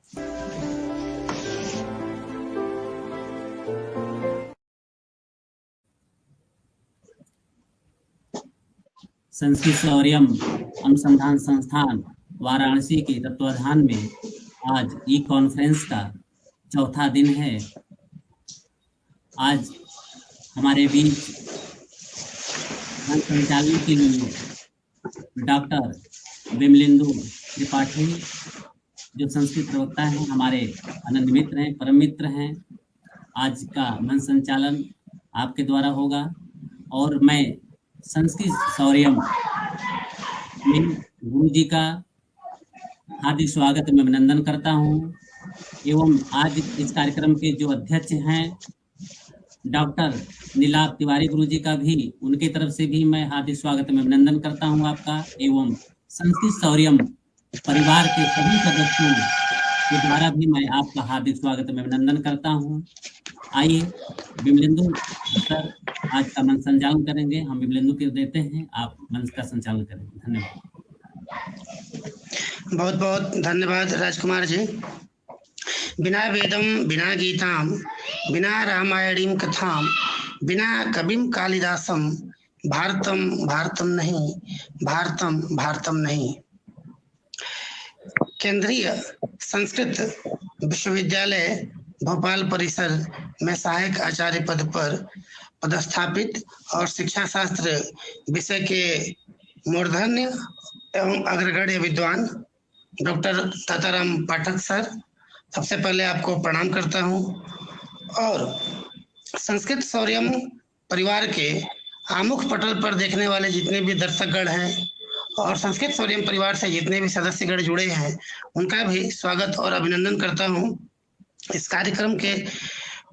संस्कृत सौर्यम अनुसंधान संस्थान वाराणसी के तत्वाधान में आज ई कॉन्फ्रेंस का चौथा दिन है। आज हमारे बीच संचालन के लिए डॉक्टर विमलेंदु त्रिपाठी जो संस्कृत प्रवक्ता हैं, हमारे अनन्य मित्र हैं, परम मित्र हैं। आज का मंच संचालन आपके द्वारा होगा और मैं संस्कृत सौर्यम में गुरु जी का हार्दिक स्वागत में अभिनंदन करता हूं एवं आज इस कार्यक्रम के जो अध्यक्ष हैं डॉक्टर नीलाभ तिवारी गुरु जी का भी उनकी तरफ से भी मैं हार्दिक स्वागत में अभिनंदन करता हूं आपका एवं संस्कृत सौर्यम परिवार के सभी सदस्यों के द्वारा भी मैं आपका हार्दिक स्वागत में अभिनंदन करता हूं। आइए विमलेंदु सर आज का मंच संचालन करेंगे। हम विमलेंदु को देते हैं, आप मंच का संचालन करेंगे। धन्यवाद। बहुत बहुत धन्यवाद राजकुमार जी। बिना वेदम बिना गीताम बिना रामायणीम कथाम बिना कविम कालिदासम भारतम भारतम नहीं, भारतम भारतम नहीं। केंद्रीय संस्कृत विश्वविद्यालय भोपाल परिसर में सहायक आचार्य पद पर पदस्थापित और शिक्षा शास्त्र विषय के मूर्धन्य एवं अग्रगण्य विद्वान डॉक्टर दाताराम पाठक सर, सबसे पहले आपको प्रणाम करता हूं और संस्कृत सौर्यम परिवार के आमुख पटल पर देखने वाले जितने भी दर्शकगण हैं और संस्कृत सौर्यम परिवार से जितने भी सदस्यगण जुड़े हैं उनका भी स्वागत और अभिनंदन करता हूं। इस कार्यक्रम के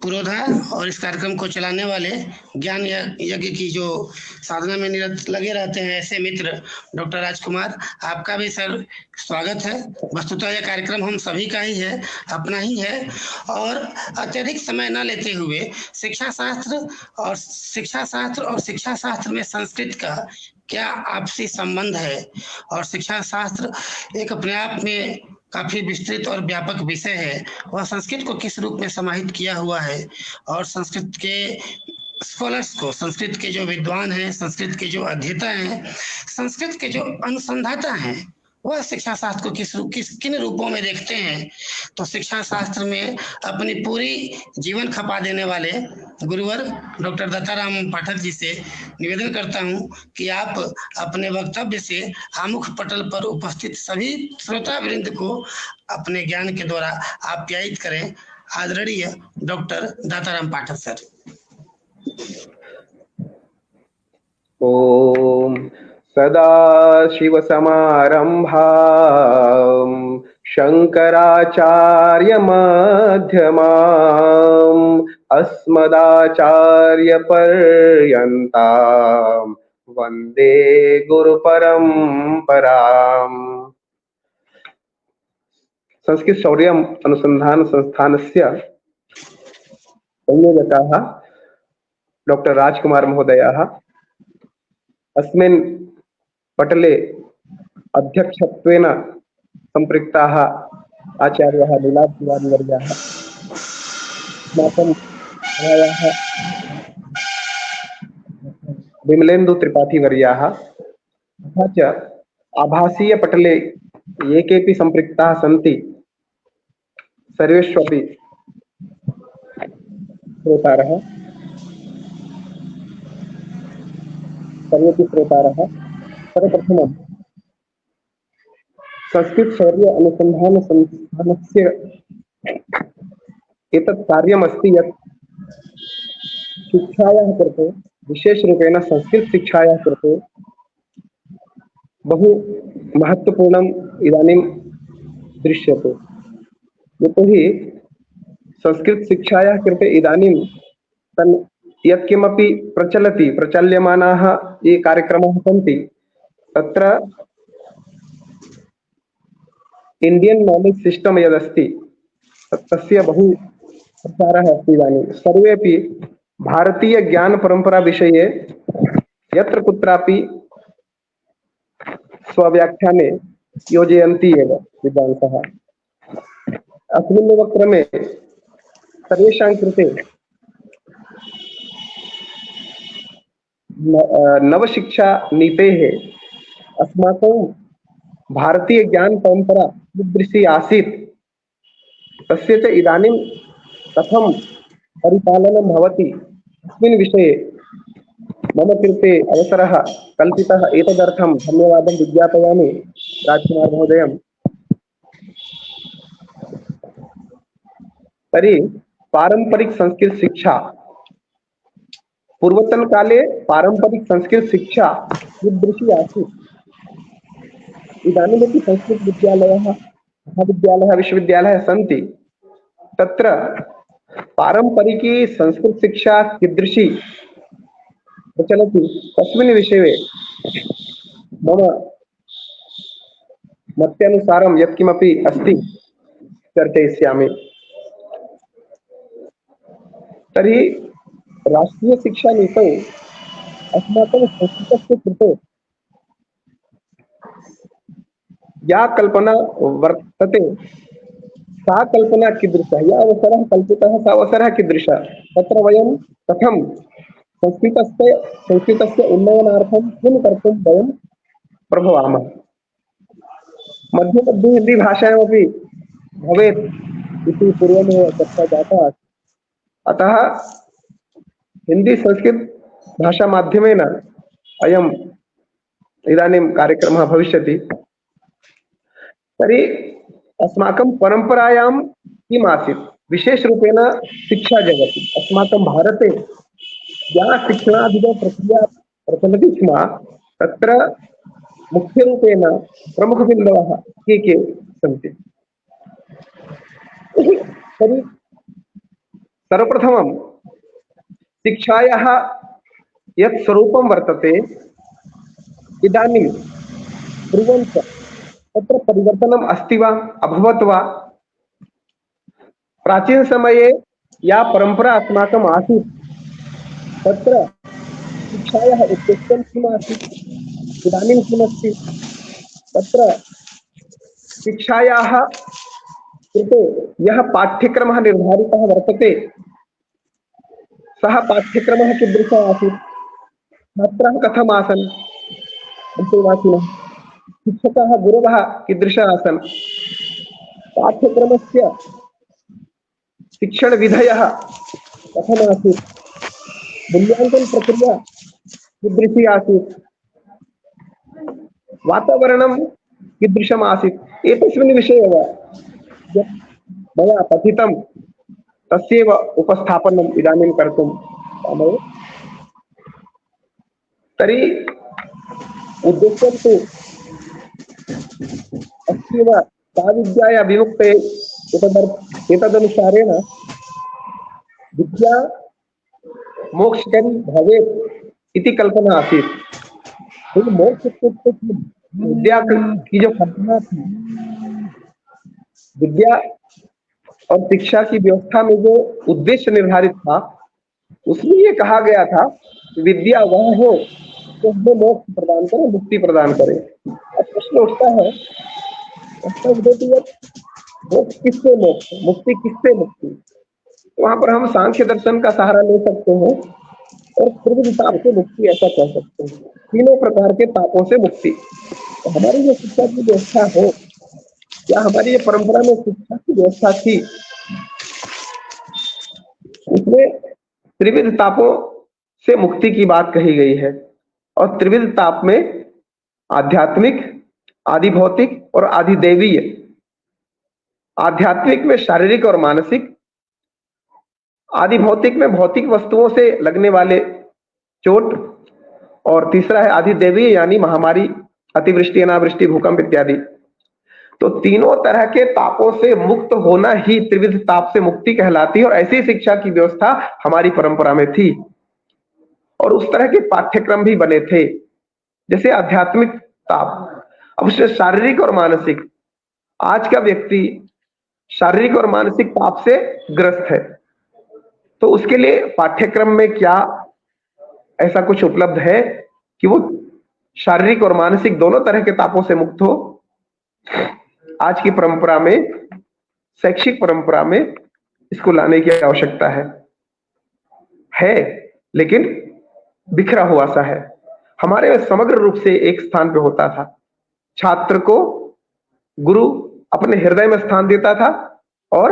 पुरोधा और इस कार्यक्रम को चलाने वाले ज्ञान यज्ञ की जो साधना में निरत लगे रहते हैं ऐसे मित्र डॉक्टर राजकुमार, आपका भी सर स्वागत है। वस्तुतः यह कार्यक्रम हम सभी का ही है, अपना ही है और अत्यधिक समय न लेते हुए शिक्षा शास्त्र और शिक्षा शास्त्र में संस्कृत का क्या आपसी संबंध है और शिक्षा शास्त्र एक अपने आप में काफी विस्तृत और व्यापक विषय है, वह संस्कृत को किस रूप में समाहित किया हुआ है और संस्कृत के स्कॉलर्स को, संस्कृत के जो विद्वान हैं, संस्कृत के जो अध्येता हैं, संस्कृत के जो अनुसंधाता हैं, वह शिक्षा शास्त्र को किन रूपों में देखते हैं। तो शिक्षा शास्त्र में अपनी पूरी जीवन खपा देने वाले गुरुवर डॉक्टर दाताराम पाठक जी से निवेदन करता हूं कि आप अपने वक्तव्य से आमुख पटल पर उपस्थित सभी श्रोता वृंद को अपने ज्ञान के द्वारा आप्यायित करें। आदरणीय डॉक्टर दाताराम पाठक सर। ओम सदा शिव समारंभां शंकराचार्य मध्यमां अस्मदाचार्य पर्यन्तां वंदे गुरु परंपरां। संस्कृत सौर्यम अनुसंधान संस्थानस्य संयोजकाः डॉक्टर राजकुमार महोदयाः अस्मिन् पटले अध्यक्षत्वेन संपृक्ताः आचार्याः नीलाभ तिवारी वर्याः, अस्माकं विमलेंदु त्रिपाठी वर्याः तथा च आभासीय पटले ये केपि संपृक्ताः सन्ति सर्वेष्वपि श्रोतारः सर्वप्रथमं संस्कृत शौर्य अनुसंधान संस्थानस्य एतत् कार्यमस्ति यत् शिक्षायाः कृते, विशेषरूपेण संस्कृत शिक्षायाः कृते बहु महत्वपूर्णम् इदानीं दृश्यते। यतोहि संस्कृत शिक्षायाः कृते इदानीं यत्किमपि प्रचाल्यमानाः ये कार्यक्रमाः सन्ति तत्र इंडियन नॉलेज सिस्टम यदस्ति तस्य बहु प्रचारः अस्ति। इदानीं सर्वेपि भारतीय ज्ञान परंपरा विषये यत्र कुत्रापि स्वव्याख्याने योजयन्ति एव विद्वांसः। अस्मिन्नेव क्रमे सर्वेषां कृते नवशिक्षा नीतेः अस्माकं भारतीय ज्ञान परंपरा कीदृशी आसीत् तस्य च इदानीं कथं परिपालनं भवति अस्मिन् विषये मम कृते अवसरः कल्पितः। एतदर्थं धन्यवादं विज्ञापयामि राजकुमार महोदयं। तर्हि पारंपरिक संस्कृत शिक्षा, पूर्वतन काले पारंपरिक संस्कृत शिक्षा कीदृशी आसीत्। इदानीमपि संस्कृत विद्यालयः, महाविद्यालयः, विश्वविद्यालयः सन्ति। तत्र पारंपरिकी संस्कृत शिक्षा कीदृशी प्रचलति तस्मिन् विषये मम मत्यानुसारं यत्किमपि अस्ति चर्चयिष्यामि। तर्हि राष्ट्रीय शिक्षा नीतौ अस्माकं संस्कृतस्य कृते या कल्पना वर्तते सा कल्पना कीदृशः, या अवसरः कल्पितः सा अवसरः कीदृशः, तत्र वयं कथं संस्कृतस्य उन्नयनार्थं किं कर्तुं वयं प्रभवामः। मध्ये मध्ये हिंदी भाषायामपि भवेत् इति पूर्वमेव चर्चा जाता। अतः हिंदी संस्कृत भाषा माध्यमेन अयम् इदानीं कार्यक्रमः भविष्यति। तर्हि अस्माकं परंपरायां किम् आसीत्, विशेषरूपेण शिक्षा जगति अस्माकं भारते या शिक्षणाधिगमप्रक्रिया प्रचलति स्म तत्र मुख्यरूपेण प्रमुखबिन्दवः के सन्ति। तर्हि सर्वप्रथमं शिक्षायाः यत् स्वरूपं वर्तते इदानीं ब्रुवन्त तत्र परिवर्तनम् अस्ति वा अभवत् वा। प्राचीन समये या परंपरा अस्माकम् आसीत् तत्र शिक्षायाः उद्देश्यं किम् आसीत्, इदानीं किमस्ति। तत्र शिक्षायाः कृते यः पाठ्यक्रमः निर्धारितः वर्तते सः पाठ्यक्रमः कीदृशः आसीत्, छात्राः कथम् आसन्, अन्तेवासिनः, शिक्षकाः गुरवः कीदृशः आसन्, पाठ्यक्रमस्य शिक्षणविधयः कथम् आसीत्, मूल्याङ्कन प्रक्रिया कीदृशी आसीत्, वातावरणं कीदृशम् आसीत्। एतस्मिन् विषये एव यत् मया पठितं तस्यैव उपस्थापनम् इदानीं कर्तुं कामये। तर्हि उद्देश्यं तु अस्त्येव सा विद्याया विमुक्ते एतदनुसारेण विद्या मोक्षकरी भवेत् इति कल्पना आसीत्। मोक्ष विद्या की जो कल्पना थी, विद्या और शिक्षा की व्यवस्था में जो उद्देश्य निर्धारित था उसमें ये कहा गया था विद्या वह हो जो हमें मोक्ष प्रदान करे, मुक्ति प्रदान करे। अब प्रश्न उठता है मोक्ष किससे मोक्ष, मुक्ति किससे मुक्ति। वहां पर हम सांख्य दर्शन का सहारा ले सकते हैं और त्रिविध ताप से मुक्ति ऐसा कह सकते हैं, तीनों प्रकार के तापों से मुक्ति। तो हमारी जो शिक्षा की व्यवस्था हो या हमारी ये परंपरा में शिक्षा की व्यवस्था थी उसमें त्रिविध तापों से मुक्ति की बात कही गई है। और त्रिविध ताप में आध्यात्मिक, आदि भौतिक और आदि दैवीय। आध्यात्मिक में शारीरिक और मानसिक, आदि भौतिक में भौतिक वस्तुओं से लगने वाले चोट, और तीसरा है आदि दैवीय यानी महामारी, अतिवृष्टि, अनावृष्टि, भूकंप इत्यादि। तो तीनों तरह के तापों से मुक्त होना ही त्रिविध ताप से मुक्ति कहलाती है। और ऐसी शिक्षा की व्यवस्था हमारी परंपरा में थी और उस तरह के पाठ्यक्रम भी बने थे। जैसे आध्यात्मिक ताप, अब उससे शारीरिक और मानसिक, आज का व्यक्ति शारीरिक और मानसिक ताप से ग्रस्त है तो उसके लिए पाठ्यक्रम में क्या ऐसा कुछ उपलब्ध है कि वो शारीरिक और मानसिक दोनों तरह के तापों से मुक्त हो। आज की परंपरा में शैक्षिक परंपरा में इसको लाने की आवश्यकता है, लेकिन बिखरा हुआ सा है। हमारे में समग्र रूप से एक स्थान पे होता था। छात्र को गुरु अपने हृदय में स्थान देता था और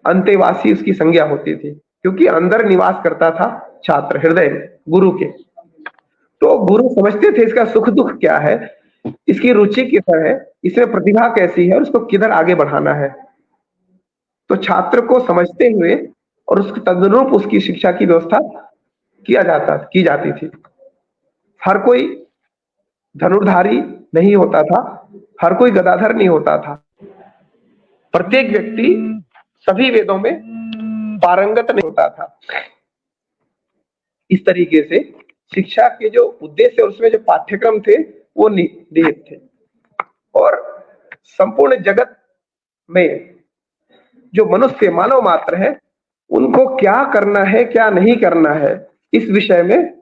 अंतेवासी उसकी संज्ञा होती थी, क्योंकि अंदर निवास करता था छात्र हृदय में गुरु के। तो गुरु समझते थे इसका सुख दुख क्या है, इसकी रुचि किधर है, इसमें प्रतिभा कैसी है और उसको किधर आगे बढ़ाना है। तो छात्र को समझते हुए और उसके तदनुरूप उसकी शिक्षा की व्यवस्था की जाती थी। हर कोई धनुर्धारी नहीं होता था, हर कोई गदाधर नहीं होता था। प्रत्येक व्यक्ति सभी वेदों में पारंगत नहीं होता था। इस तरीके से शिक्षा के जो उद्देश्य और उसमें जो पाठ्यक्रम थे वो निहित थे, और संपूर्ण जगत में जो मनुष्य मानव मात्र है उनको क्या करना है क्या नहीं करना है इस विषय में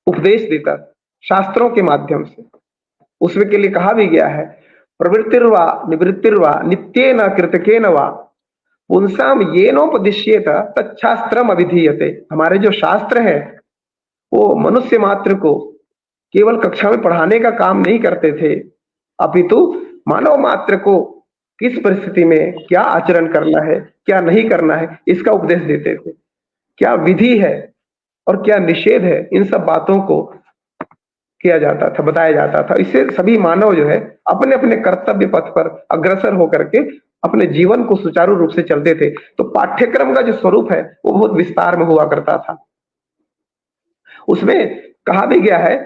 उपदेश देता शास्त्रों के माध्यम से। उसमें के लिए कहा भी गया है, प्रवृत्तिर्वा निवृत्तिर्वा नित्येन कृतकेन वा पुंसाम येनोपदिश्येत तच्छास्त्रम अभिधीयते। हमारे जो शास्त्र है वो मनुष्य मात्र को केवल कक्षा में पढ़ाने का काम नहीं करते थे, अपितु मानव मात्र को किस परिस्थिति में क्या आचरण करना है क्या नहीं करना है इसका उपदेश देते थे। क्या विधि है और क्या निषेध है, इन सब बातों को किया जाता था, बताया जाता था। इससे सभी मानव जो है अपने अपने कर्तव्य पथ पर अग्रसर होकर के अपने जीवन को सुचारू रूप से चलते थे। तो पाठ्यक्रम का जो स्वरूप है वो बहुत विस्तार में हुआ करता था। उसमें कहा भी गया है,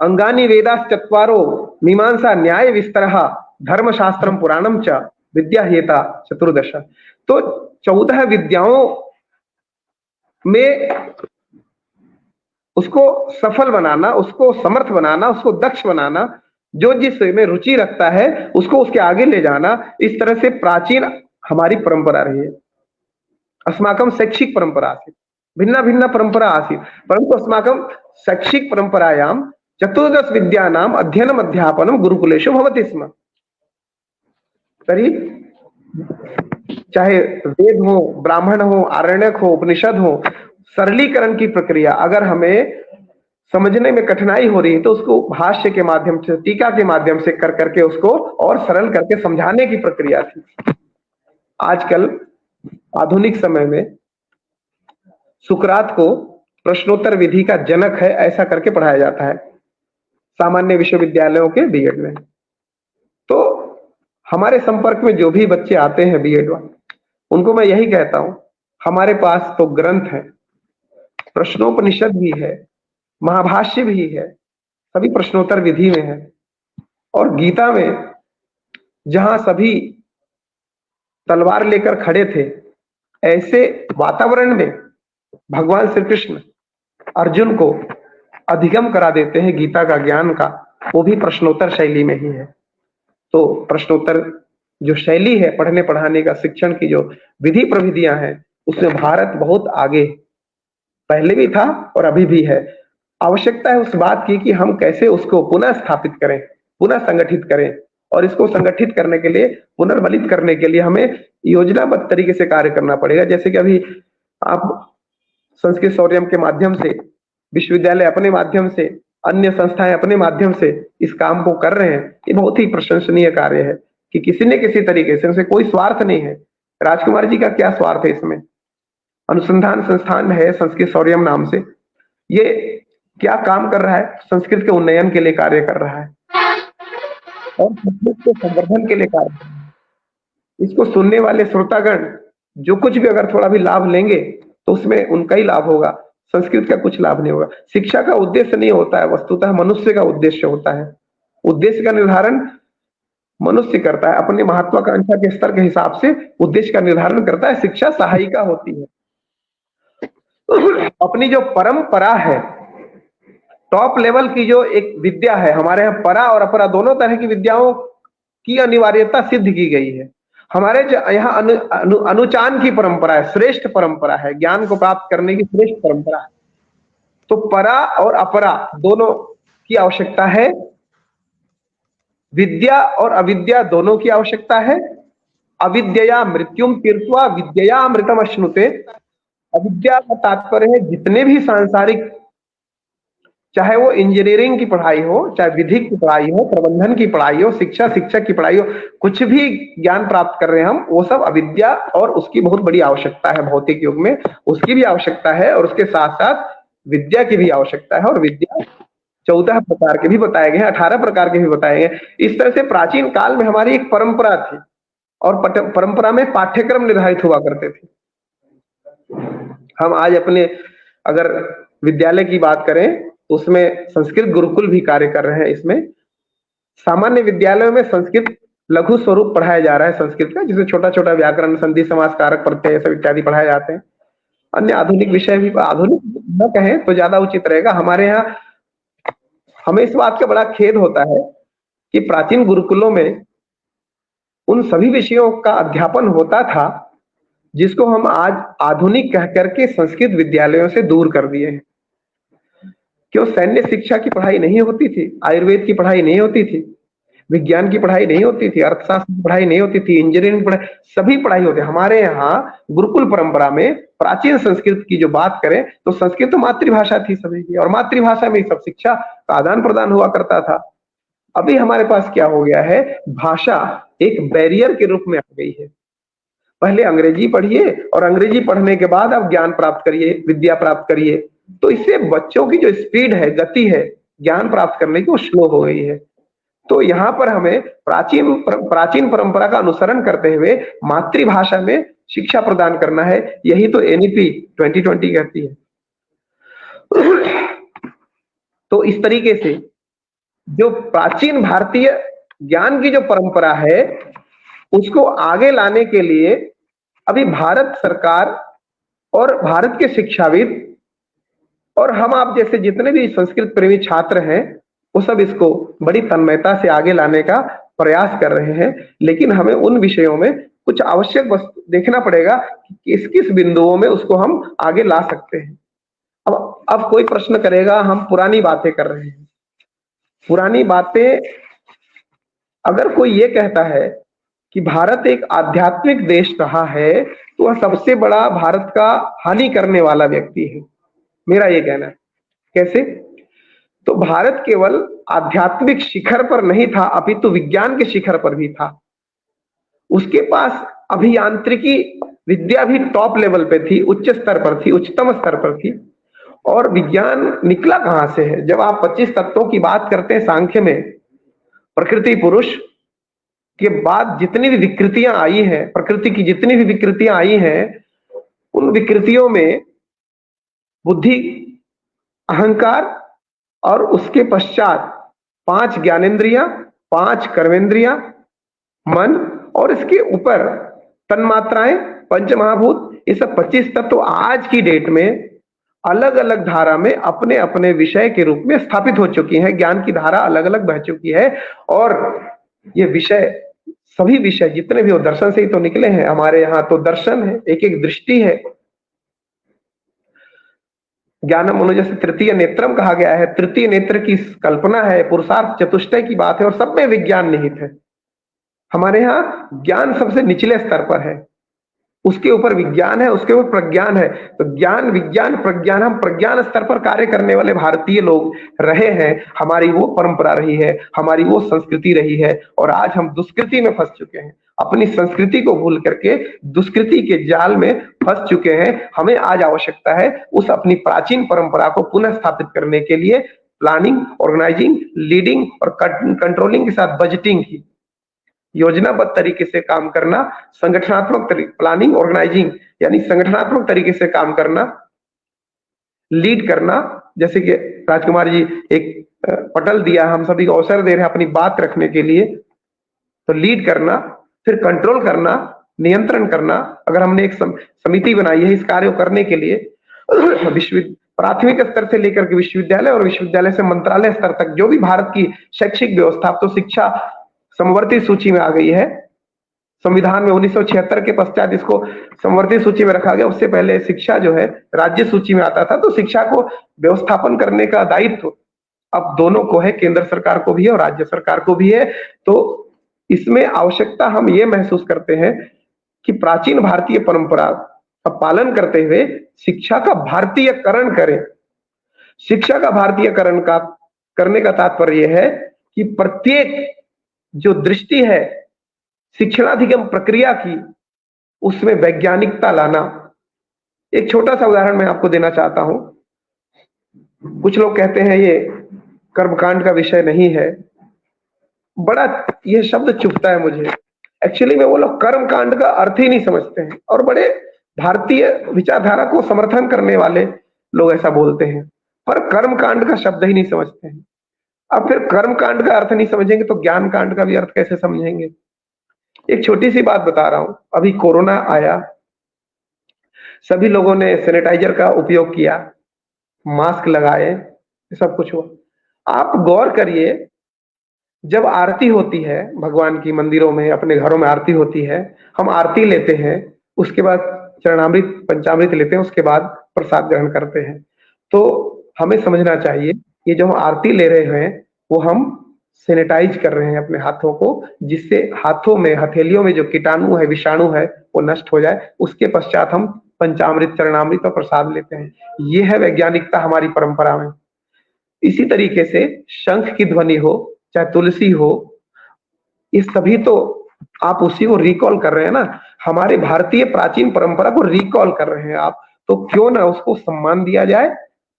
अंगानि वेदाश्चत्वारो मीमांसा न्याय विस्तरः धर्मशास्त्रम पुराणम च विद्या हेता चतुर्दश। तो 14 विद्याओं में उसको सफल बनाना, उसको समर्थ बनाना, उसको दक्ष बनाना, जो जिस में रुचि रखता है उसको उसके आगे ले जाना, इस तरह से प्राचीन हमारी परंपरा रही है। अस्माकं शैक्षिक परंपरा आसीत्, भिन्ना भिन्ना परंपरा आसीत्, परंतु अस्माकं शैक्षिक परंपरायां 14 विद्यानाम् अध्ययनम् अध्यापनं गुरुकुलेषु भवति स्म। तर्हि चाहे वेद हो, ब्राह्मण हो, आरण्यक हो, उपनिषद हो, सरलीकरण की प्रक्रिया अगर हमें समझने में कठिनाई हो रही है तो उसको भाष्य के माध्यम से, टीका के माध्यम से कर करके उसको और सरल करके समझाने की प्रक्रिया थी। आजकल आधुनिक समय में सुकरात को प्रश्नोत्तर विधि का जनक है ऐसा करके पढ़ाया जाता है सामान्य विश्वविद्यालयों के बीएड में। तो हमारे संपर्क में जो भी बच्चे आते हैं बीएड वाले, उनको मैं यही कहता हूं, हमारे पास तो ग्रंथ है, प्रश्नोपनिषद भी है, महाभाष्य भी है, सभी प्रश्नोत्तर विधि में है। और गीता में जहां सभी तलवार लेकर खड़े थे, ऐसे वातावरण में भगवान श्री कृष्ण अर्जुन को अधिगम करा देते हैं गीता का ज्ञान का, वो भी प्रश्नोत्तर शैली में ही है। तो प्रश्नोत्तर जो शैली है पढ़ने पढ़ाने का, शिक्षण की जो विधि प्रविधियां हैं, उसमें भारत बहुत आगे, पहले भी था और अभी भी है। आवश्यकता है उस बात की कि हम कैसे उसको पुनः स्थापित करें, पुनः संगठित करें, और इसको संगठित करने के लिए, पुनर्बलित करने के लिए हमें योजनाबद्ध तरीके से कार्य करना पड़ेगा। जैसे कि अभी आप संस्कृत शौर्यम के माध्यम से, विश्वविद्यालय अपने माध्यम से, अन्य संस्थाएं अपने माध्यम से इस काम को कर रहे हैं। ये बहुत ही प्रशंसनीय कार्य है कि किसी न किसी तरीके से, कोई स्वार्थ नहीं है। राजकुमार जी का क्या स्वार्थ है इसमें? अनुसंधान संस्थान है संस्कृत शौर्यम नाम से, ये क्या काम कर रहा है? संस्कृत के उन्नयन के लिए कार्य कर रहा है और संस्कृत के संवर्धन के लिए कार्य कर रहा है। इसको सुनने वाले श्रोतागण जो कुछ भी अगर थोड़ा भी लाभ लेंगे तो उसमें उनका ही लाभ होगा, संस्कृत का कुछ लाभ नहीं होगा। शिक्षा का उद्देश्य नहीं होता है, वस्तुतः मनुष्य का उद्देश्य होता है। उद्देश्य का निर्धारण मनुष्य करता है, अपने महत्वाकांक्षा के स्तर के हिसाब से उद्देश्य का निर्धारण करता है। शिक्षा सहायिका होती है। अपनी जो परंपरा है, टॉप लेवल की जो एक विद्या है, हमारे यहाँ परा और अपरा दोनों तरह की विद्याओं की अनिवार्यता सिद्ध की गई है। हमारे यहाँ अनुचान की परंपरा है, श्रेष्ठ परंपरा है, ज्ञान को प्राप्त करने की श्रेष्ठ परंपरा है। तो परा और अपरा दोनों की आवश्यकता है, विद्या और अविद्या दोनों की आवश्यकता है, अविद्यया मृत्युम तीर्त्वा विद्यया अमृतम अश्नुते। अविद्या का तात्पर्य है जितने भी सांसारिक, चाहे वो इंजीनियरिंग की पढ़ाई हो, चाहे विधिक की पढ़ाई हो, प्रबंधन की पढ़ाई हो, शिक्षक की पढ़ाई हो, कुछ भी ज्ञान प्राप्त कर रहे हैं हम, वो सब अविद्या, और उसकी बहुत बड़ी आवश्यकता है भौतिक युग में, उसकी भी आवश्यकता है और उसके साथ साथ विद्या की भी आवश्यकता है। और विद्या 14 प्रकार के भी बताए गए हैं, 18 प्रकार के भी बताए गए हैं। इस तरह से प्राचीन काल में हमारी एक परंपरा थी और परंपरा में पाठ्यक्रम निर्धारित हुआ करते थे। हम आज अपने अगर विद्यालय की बात करें तो उसमें संस्कृत गुरुकुल भी कार्य कर रहे हैं। इसमें सामान्य विद्यालयों में संस्कृत लघु स्वरूप पढ़ाया जा रहा है संस्कृत का, जिसमें छोटा छोटा व्याकरण, संधि, समास, कारक, प्रत्यय सब इत्यादि पढ़ाए जाते हैं। अन्य आधुनिक विषय भी, आधुनिक न कहें तो ज्यादा उचित रहेगा, हमारे यहाँ हमें इस बात का बड़ा खेद होता है कि प्राचीन गुरुकुलों में उन सभी विषयों का अध्यापन होता था जिसको हम आज आधुनिक कह करके संस्कृत विद्यालयों से दूर कर दिए हैं। क्यों? सैन्य शिक्षा की पढ़ाई नहीं होती थी, आयुर्वेद की पढ़ाई नहीं होती थी, विज्ञान की पढ़ाई नहीं होती थी, अर्थशास्त्र की पढ़ाई नहीं होती थी, इंजीनियरिंग की पढ़ाई, सभी पढ़ाई होती है। हमारे यहाँ गुरुकुल परंपरा में प्राचीन संस्कृत की जो बात करें तो संस्कृत तो मातृभाषा थी सभी की, और मातृभाषा में सब शिक्षा का आदान प्रदान हुआ करता था। अभी हमारे पास क्या हो गया है, भाषा एक बैरियर के रूप में आ गई है। पहले अंग्रेजी पढ़िए और अंग्रेजी पढ़ने के बाद आप ज्ञान प्राप्त करिए, विद्या प्राप्त करिए, तो इससे बच्चों की जो स्पीड है, गति है ज्ञान प्राप्त करने की, वो स्लो हो गई है। तो यहाँ पर हमें प्राचीन परंपरा का अनुसरण करते हुए मातृभाषा में शिक्षा प्रदान करना है। यही तो एनईपी 2020 कहती है। तो इस तरीके से जो प्राचीन भारतीय ज्ञान की जो परंपरा है उसको आगे लाने के लिए अभी भारत सरकार और भारत के शिक्षाविद और हम आप जैसे जितने भी संस्कृत प्रेमी छात्र हैं वो सब इसको बड़ी तन्मयता से आगे लाने का प्रयास कर रहे हैं। लेकिन हमें उन विषयों में कुछ आवश्यक वस्तु देखना पड़ेगा कि किस किस बिंदुओं में उसको हम आगे ला सकते हैं। अब कोई प्रश्न करेगा हम पुरानी बातें कर रहे हैं। पुरानी बातें, अगर कोई ये कहता है कि भारत एक आध्यात्मिक देश रहा है तो वह सबसे बड़ा भारत का हानि करने वाला व्यक्ति है, मेरा ये कहना है। कैसे? तो भारत केवल आध्यात्मिक शिखर पर नहीं था अपितु विज्ञान के शिखर पर भी था। उसके पास अभियांत्रिकी विद्या भी टॉप लेवल पे थी, उच्च स्तर पर थी, उच्चतम स्तर पर थी। और विज्ञान निकला कहां से है? जब आप 25 तत्वों की बात करते हैं सांख्य में, प्रकृति पुरुष के बाद जितनी भी विकृतियां आई हैं, प्रकृति की जितनी भी विकृतियां आई हैं, उन विकृतियों में बुद्धि, अहंकार और उसके पश्चात 5 ज्ञानेंद्रियां, 5 कर्मेंद्रियां, मन और इसके ऊपर तन्मात्राएं, पंचमहाभूत, ये सब 25 तत्व आज की डेट में अलग अलग धारा में अपने अपने विषय के रूप में स्थापित हो चुकी हैं। ज्ञान की धारा अलग अलग बह चुकी है और ये विषय, सभी विषय जितने भी हो दर्शन से ही तो निकले हैं। हमारे यहाँ तो दर्शन है, एक एक दृष्टि है। ज्ञानम मनुज से तृतीय नेत्रम कहा गया है, तृतीय नेत्र की कल्पना है, पुरुषार्थ चतुष्टय की बात है और सब में विज्ञान निहित है। हमारे यहाँ ज्ञान सबसे निचले स्तर पर है, उसके ऊपर विज्ञान है, उसके ऊपर प्रज्ञान है। तो ज्ञान, विज्ञान, प्रज्ञान, हम प्रज्ञान स्तर पर कार्य करने वाले भारतीय लोग रहे हैं। हमारी वो परंपरा रही है, हमारी वो संस्कृति रही है और आज हम दुष्कृति में फंस चुके हैं। अपनी संस्कृति को भूल करके दुष्कृति के जाल में फंस चुके हैं। हमें आज आवश्यकता है उस अपनी प्राचीन परंपरा को पुनः स्थापित करने के लिए प्लानिंग, ऑर्गेनाइजिंग, लीडिंग और कंट्रोलिंग के साथ बजटिंग की योजनाबद्ध तरीके से काम करना, संगठनात्मक प्लानिंग, ऑर्गेनाइजिंग यानी संगठनात्मक तरीके से काम करना, लीड करना। जैसे कि राजकुमार जी एक पटल दिया, हम सभी को अवसर दे रहे हैं अपनी बात रखने के लिए। तो लीड करना, फिर कंट्रोल करना, नियंत्रण करना। अगर हमने एक समिति बनाई है इस कार्य को करने के लिए, प्राथमिक स्तर से लेकर के विश्वविद्यालय और विश्वविद्यालय से मंत्रालय स्तर तक जो भी भारत की शैक्षिक व्यवस्था, तो शिक्षा समवर्ती सूची में आ गई है। संविधान में 1976 के पश्चात इसको समवर्ती सूची में रखा गया। उससे पहले शिक्षा जो है राज्य सूची में आता था। तो शिक्षा को व्यवस्थापन करने का दायित्व अब दोनों को है, केंद्र सरकार को भी है और राज्य सरकार को भी है। तो इसमें आवश्यकता हम ये महसूस करते हैं कि प्राचीन भारतीय परंपरा का पालन करते हुए शिक्षा का भारतीयकरण करें। शिक्षा का भारतीयकरण का करने का तात्पर्य है कि प्रत्येक जो दृष्टि है शिक्षणाधिगम प्रक्रिया की, उसमें वैज्ञानिकता लाना। एक छोटा सा उदाहरण मैं आपको देना चाहता हूं। कुछ लोग कहते हैं ये कर्मकांड का विषय नहीं है, बड़ा ये शब्द चुभता है मुझे। एक्चुअली में वो लोग कर्मकांड का अर्थ ही नहीं समझते हैं और बड़े भारतीय विचारधारा को समर्थन करने वाले लोग ऐसा बोलते हैं, पर कर्मकांड का शब्द ही नहीं समझते हैं। अब फिर कर्मकांड का अर्थ नहीं समझेंगे तो ज्ञान कांड का भी अर्थ कैसे समझेंगे? एक छोटी सी बात बता रहा हूं। अभी कोरोना आया, सभी लोगों ने सैनिटाइजर का उपयोग किया, मास्क लगाए, सब कुछ हुआ। आप गौर करिए, जब आरती होती है भगवान की, मंदिरों में, अपने घरों में आरती होती है, हम आरती लेते हैं, उसके बाद चरणामृत पंचामृत लेते हैं, उसके बाद प्रसाद ग्रहण करते हैं। तो हमें समझना चाहिए ये जो हम आरती ले रहे हैं वो हम सैनिटाइज कर रहे हैं अपने हाथों को, जिससे हाथों में, हथेलियों में जो कीटाणु है, विषाणु है, वो नष्ट हो जाए। उसके पश्चात हम पंचामृत, चरणामृत और प्रसाद लेते हैं। ये है वैज्ञानिकता हमारी परंपरा में। इसी तरीके से शंख की ध्वनि हो, चाहे तुलसी हो, ये सभी तो आप उसी को रिकॉल कर रहे हैं ना, हमारे भारतीय प्राचीन परंपरा को रिकॉल कर रहे हैं आप। तो क्यों ना उसको सम्मान दिया जाए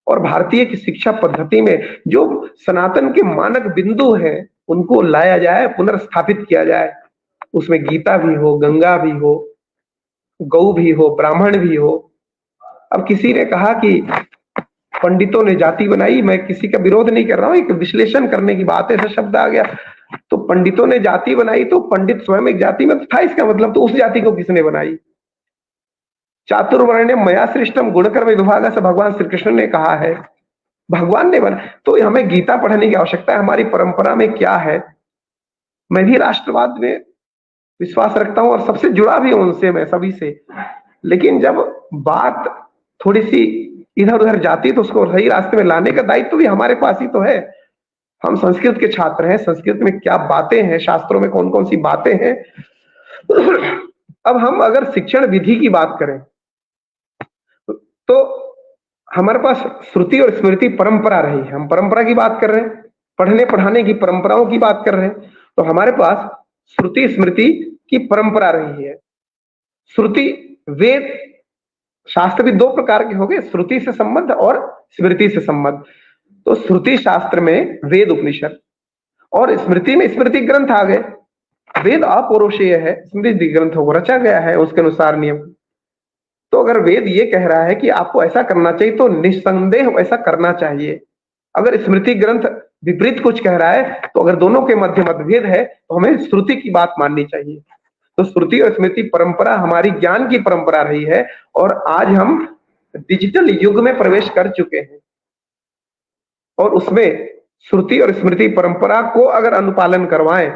और भारतीय की शिक्षा पद्धति में जो सनातन के मानक बिंदु हैं उनको लाया जाए, पुनर्स्थापित किया जाए। उसमें गीता भी हो, गंगा भी हो, गौ भी हो, ब्राह्मण भी हो। अब किसी ने कहा कि पंडितों ने जाति बनाई, मैं किसी का विरोध नहीं कर रहा हूं, एक विश्लेषण करने की बात है, ऐसा शब्द आ गया। तो पंडितों ने जाति बनाई तो पंडित स्वयं एक जाति में था, इसका मतलब तो उस जाति को किसने बनाई? चातुर्वर्ण्यम मया सृष्टम गुणकर्म विभाग से भगवान श्री कृष्ण ने कहा है, भगवान ने बना। तो हमें गीता पढ़ने की आवश्यकता है, हमारी परंपरा में क्या है। मैं भी राष्ट्रवाद में विश्वास रखता हूं और सबसे जुड़ा भी हूं उनसे, मैं सभी से। लेकिन जब बात थोड़ी सी इधर उधर जाती तो उसको सही रास्ते में लाने का दायित्व भी हमारे पास ही तो है। हम संस्कृत के छात्र हैं, संस्कृत में क्या बातें हैं, शास्त्रों में कौन कौन सी बातें हैं। अब हम अगर शिक्षण विधि की बात करें तो हमारे पास श्रुति और स्मृति परंपरा रही है। हम परंपरा की बात कर रहे हैं, पढ़ने पढ़ाने की परंपराओं की बात कर रहे हैं। तो हमारे पास श्रुति स्मृति की परंपरा रही है। श्रुति, वेद, शास्त्र भी दो प्रकार के हो गए, श्रुति से संबद्ध और स्मृति से संबद्ध। तो श्रुति शास्त्र में वेद उपनिषद और स्मृति में स्मृति ग्रंथ आ गए। वेद अपौरुषेय है, स्मृति ग्रंथों को रचा गया है उसके अनुसार नियम। तो अगर वेद ये कह रहा है कि आपको ऐसा करना चाहिए तो निस्संदेह ऐसा करना चाहिए। अगर स्मृति ग्रंथ विपरीत कुछ कह रहा है तो अगर दोनों के मध्य मतभेद है तो हमें श्रुति की बात माननी चाहिए। तो श्रुति और स्मृति परंपरा हमारी ज्ञान की परंपरा रही है और आज हम डिजिटल युग में प्रवेश कर चुके हैं और उसमें श्रुति और स्मृति परंपरा को अगर अनुपालन करवाएं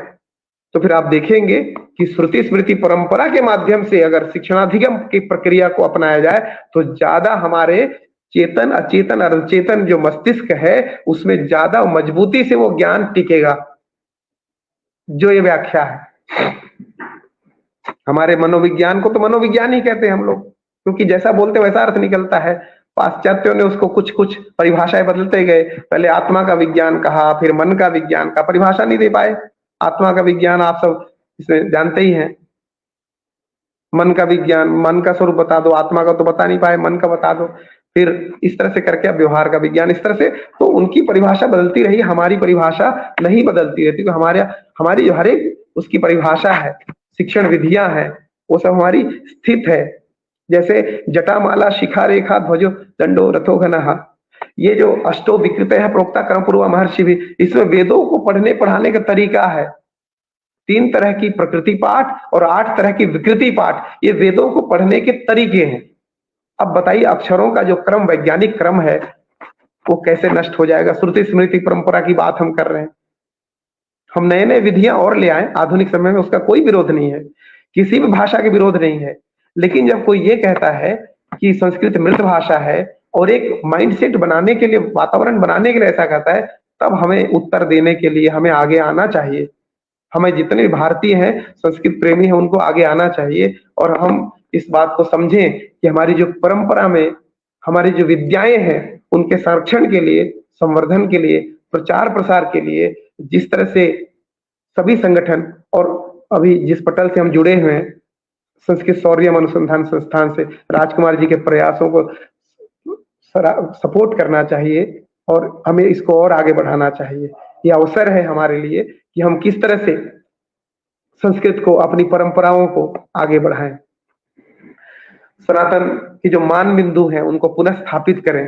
तो फिर आप देखेंगे कि श्रुति स्मृति परंपरा के माध्यम से अगर शिक्षणाधिगम की प्रक्रिया को अपनाया जाए तो ज्यादा हमारे चेतन, अचेतन और अचेतन जो मस्तिष्क है उसमें ज्यादा मजबूती से वो ज्ञान टिकेगा। जो ये व्याख्या है, हमारे मनोविज्ञान को तो मनोविज्ञान ही कहते हैं हम लोग, क्योंकि जैसा बोलते वैसा अर्थ निकलता है। पाश्चात्यों ने उसको कुछ कुछ परिभाषाएं बदलते गए। पहले आत्मा का विज्ञान कहा, फिर मन का विज्ञान का, परिभाषा नहीं दे पाए। आत्मा का विज्ञान आप सब इसमें जानते ही हैं। मन का विज्ञान, मन का स्वरूप बता दो, आत्मा का तो बता नहीं पाए, मन का बता दो। फिर इस तरह से करके अब व्यवहार का विज्ञान, इस तरह से तो उनकी परिभाषा बदलती रही, हमारी परिभाषा नहीं बदलती रहती। तो हमारी जो हर एक उसकी परिभाषा है, शिक्षण विधियां हैं, वो सब हमारी स्थित है। जैसे जटामाला शिखा रेखा ध्वजो दंडो रथो घनः, ये जो अष्टो विकृत है प्रोक्ता कर्म पूर्व महर्षि भी, इसमें वेदों को पढ़ने पढ़ाने का तरीका है। 3 तरह की प्रकृति पाठ और 8 तरह की विकृति पाठ, ये वेदों को पढ़ने के तरीके हैं। अब बताइए अक्षरों का जो क्रम, वैज्ञानिक क्रम है, वो कैसे नष्ट हो जाएगा? श्रुति स्मृति परंपरा की बात हम कर रहे हैं। हम नए नए विधियां और ले आए आधुनिक समय में, उसका कोई विरोध नहीं है, किसी भी भाषा के विरोध नहीं है। लेकिन जब कोई ये कहता है कि संस्कृत मृत भाषा है और एक माइंडसेट बनाने के लिए, वातावरण बनाने के लिए ऐसा कहता है, तब हमें उत्तर देने के लिए हमें आगे आना चाहिए। हमें जितने भी भारतीय हैं, संस्कृत प्रेमी हैं, उनको आगे आना चाहिए और हम इस बात को समझें कि हमारी जो परंपरा में हमारी जो विद्याएं हैं उनके संरक्षण के लिए, संवर्धन के लिए, प्रचार प्रसार के लिए जिस तरह से सभी संगठन और अभी जिस पटल से हम जुड़े हुए हैं संस्कृत शौर्यम अनुसंधान संस्थान से राजकुमार जी के प्रयासों को सपोर्ट करना चाहिए और हमें इसको और आगे बढ़ाना चाहिए। ये अवसर है हमारे लिए कि हम किस तरह से संस्कृत को, अपनी परंपराओं को आगे बढ़ाएं, सनातन की जो मान बिंदु हैं उनको पुनः स्थापित करें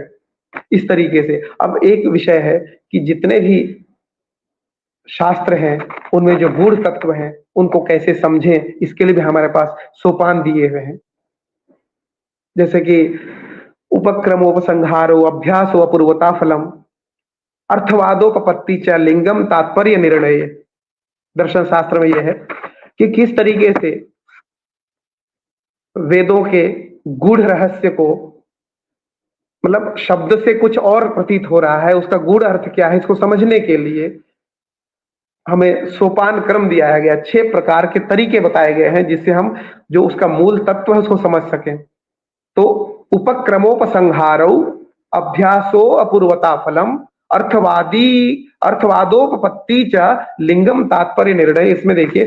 इस तरीके से। अब एक विषय है कि जितने भी शास्त्र हैं उनमें जो गूढ़ तत्व हैं उनको कैसे समझें, इसके लिए भी हमारे पास सोपान दिए हुए हैं, जैसे कि उपक्रमोपसंहारो अभ्यासो अपूर्वता फलम अर्थवादोपपत्ति च लिंगम तात्पर्य निर्णय। दर्शन शास्त्र में यह है कि किस तरीके से वेदों के गूढ़ रहस्य को, मतलब शब्द से कुछ और प्रतीत हो रहा है, उसका गूढ़ अर्थ क्या है, इसको समझने के लिए हमें सोपान क्रम दिया गया, 6 प्रकार के तरीके बताए गए हैं जिससे हम जो उसका मूल तत्व है उसको समझ सकें। तो उपक्रमोपसंहारो अभ्यासो अपूर्वता फलम अर्थवादोपपत्ति च लिंगम तात्पर्य निर्णय। इसमें देखिए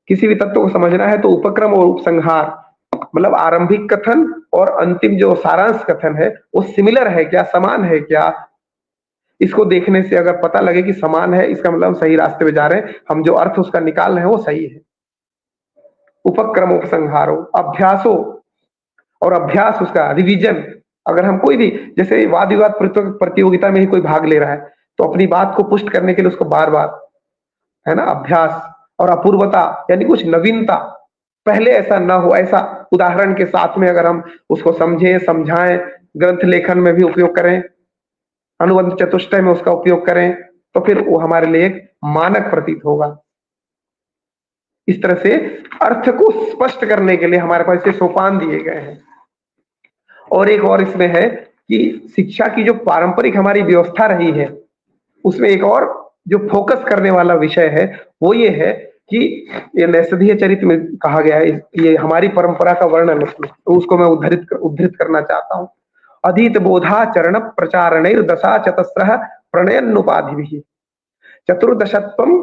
किसी भी तत्व को समझना है तो उपक्रम और उपसंहार, मतलब आरंभिक कथन और अंतिम जो सारांश कथन है वो सिमिलर है क्या, समान है क्या, इसको देखने से अगर पता लगे कि समान है, इसका मतलब हम सही रास्ते पे जा रहे हैं, हम जो अर्थ उसका निकाल रहे हैं वो सही है। उपक्रम उपसंहारो अभ्यासो, और अभ्यास उसका रिवीजन। अगर हम कोई भी, जैसे वाद विवाद प्रतियोगिता में ही कोई भाग ले रहा है तो अपनी बात को पुष्ट करने के लिए उसको बार बार, है ना, अभ्यास। और अपूर्वता यानी कुछ नवीनता, पहले ऐसा ना हो, ऐसा उदाहरण के साथ में अगर हम उसको समझें, समझाएं, ग्रंथ लेखन में भी उपयोग करें, अनुबंध चतुष्टय में उसका उपयोग करें, तो फिर वो हमारे लिए एक मानक प्रतीत होगा। इस तरह से अर्थ को स्पष्ट करने के लिए हमारे पास ये सोपान दिए गए हैं। और एक और इसमें है कि शिक्षा की जो पारंपरिक हमारी व्यवस्था रही है उसमें एक और जो फोकस करने वाला विषय है वो ये है कि ये नैषधीय चरित्र में कहा गया है, ये हमारी परंपरा का वर्णन, तो उसको मैं उद्धृत करना चाहता हूँ। अधीत बोधाचरण प्रचारणैर दशा चतस्रः प्रणयन्नुपाधिभिः चतुर्दशत्वं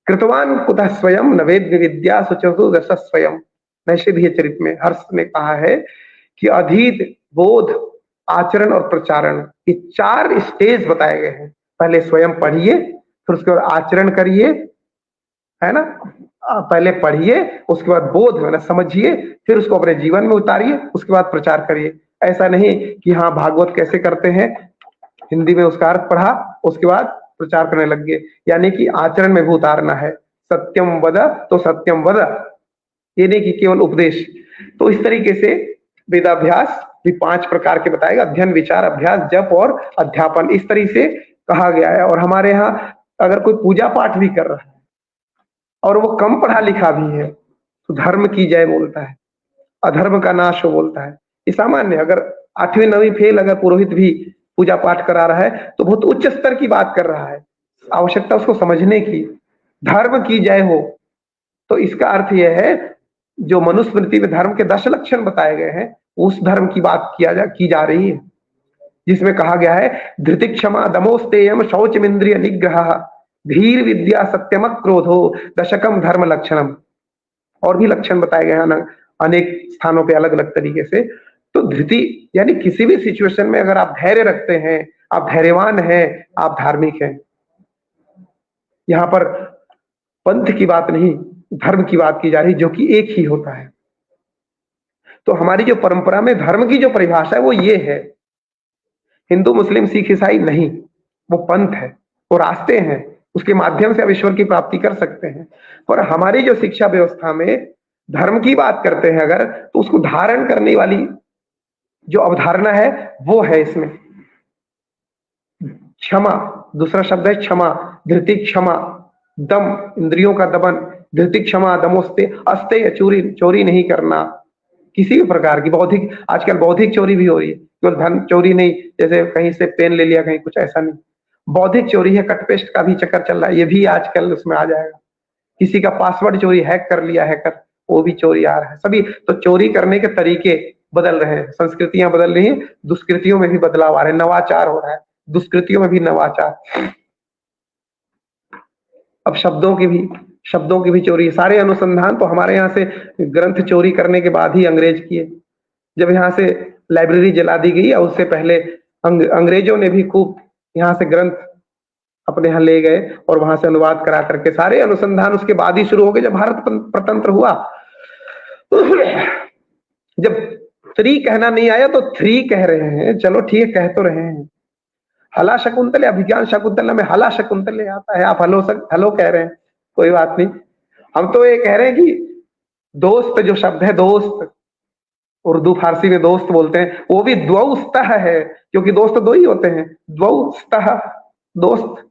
कृतवान कुतः स्वयं नवेद्य विद्या सुचतुर्दश स्वयं। नैषधीय चरित्र में हर्ष ने कहा है कि अधीत, बोध, आचरण और प्रचारण, ये 4 स्टेज बताए गए हैं। पहले स्वयं पढ़िए, फिर उसके बाद आचरण करिए, है ना, पहले पढ़िए, उसके बाद बोध है ना समझिए, फिर उसको अपने जीवन में उतारिए, उसके बाद प्रचार करिए। ऐसा नहीं कि हाँ भागवत कैसे करते हैं, हिंदी में उसका अर्थ पढ़ा उसके बाद प्रचार करने लग गए, यानी कि आचरण में भी उतारना है। सत्यम वद तो सत्यम वद, ये नहीं कि केवल उपदेश। तो इस तरीके से वेदाभ्यास भी 5 प्रकार के बताएगा, अध्ययन, विचार, अभ्यास, जप और अध्यापन, इस तरीके से कहा गया है। और हमारे यहाँ अगर कोई पूजा पाठ भी कर रहा है और वो कम पढ़ा लिखा भी है तो धर्म की जय बोलता है, अधर्म का नाश हो बोलता है। ये सामान्य, अगर 8वीं 9वीं फेल अगर पुरोहित भी पूजा पाठ करा रहा है तो बहुत उच्च स्तर की बात कर रहा है, आवश्यकता उसको समझने की, धर्म की जय हो। तो इसका अर्थ यह है जो मनुस्मृति में धर्म के 10 लक्षण बताए गए हैं उस धर्म की बात की जा रही है, जिसमें कहा गया है धृति क्षमा दमोस्तेयम शौचमिंद्रिय निग्रह धीर विद्या सत्यम क्रोधो दशकम धर्म लक्षणम। और भी लक्षण बताए गए हैं अनेक स्थानों पे अलग अलग तरीके से। तो धृति यानी किसी भी सिचुएशन में अगर आप धैर्य रखते हैं, आप धैर्यवान हैं, आप धार्मिक हैं। यहाँ पर पंथ की बात नहीं, धर्म की बात की जा रही, जो कि एक ही होता है। तो हमारी जो परंपरा में धर्म की जो परिभाषा है वो ये है, हिंदू, मुस्लिम, सिख, ईसाई नहीं, वो पंथ है, वो रास्ते हैं, उसके माध्यम से आप ईश्वर की प्राप्ति कर सकते हैं। पर हमारी जो शिक्षा व्यवस्था में धर्म की बात करते हैं अगर, तो उसको धारण करने वाली जो अवधारणा है वो है इसमें क्षमा, दूसरा शब्द है क्षमा, धृति क्षमा, दम, इंद्रियों का दमन, धृति क्षमा दमोस्ते अस्ते, चोरी नहीं करना, किसी भी प्रकार की बौद्धिक, आजकल बौद्धिक चोरी भी हो रही है, केवल धन चोरी नहीं, जैसे कहीं से पेन ले लिया कहीं कुछ, ऐसा नहीं, बौद्धिक चोरी है, कटपेस्ट का भी चक्कर चल रहा है, ये भी आजकल उसमें आ जाएगा। किसी का पासवर्ड चोरी हैक कर लिया हैकर, वो भी चोरी आ रहा है। सभी तो चोरी करने के तरीके बदल रहे हैं, संस्कृतियां बदल रही हैं, दुष्कृतियों में भी बदलाव आ रहे हैं, नवाचार हो रहा है, दुष्कृतियों में भी नवाचार। अब शब्दों की भी चोरी। सारे अनुसंधान तो हमारे यहाँ से ग्रंथ चोरी करने के बाद ही अंग्रेज किए। जब यहाँ से लाइब्रेरी जला दी गई और उससे पहले अंग्रेजों ने भी खूब यहाँ से ग्रंथ अपने यहाँ ले गए और वहां से अनुवाद करा करके सारे अनुसंधान उसके बाद ही शुरू हो गए जब भारत स्वतंत्र हुआ। जब 3 कहना नहीं आया तो 3 कह रहे हैं, चलो ठीक है, कह तो रहे हैं। हला शकुंतले, अभिज्ञान शकुंतला में हला शकुंतले आता है, आप हलो कह रहे हैं, कोई बात नहीं। हम तो ये कह रहे हैं कि दोस्त जो शब्द है, दोस्त, उर्दू फारसी में दोस्त बोलते हैं, वो भी द्वौस्तः है, क्योंकि दोस्त 2 ही होते हैं, द्वौस्तः दोस्त।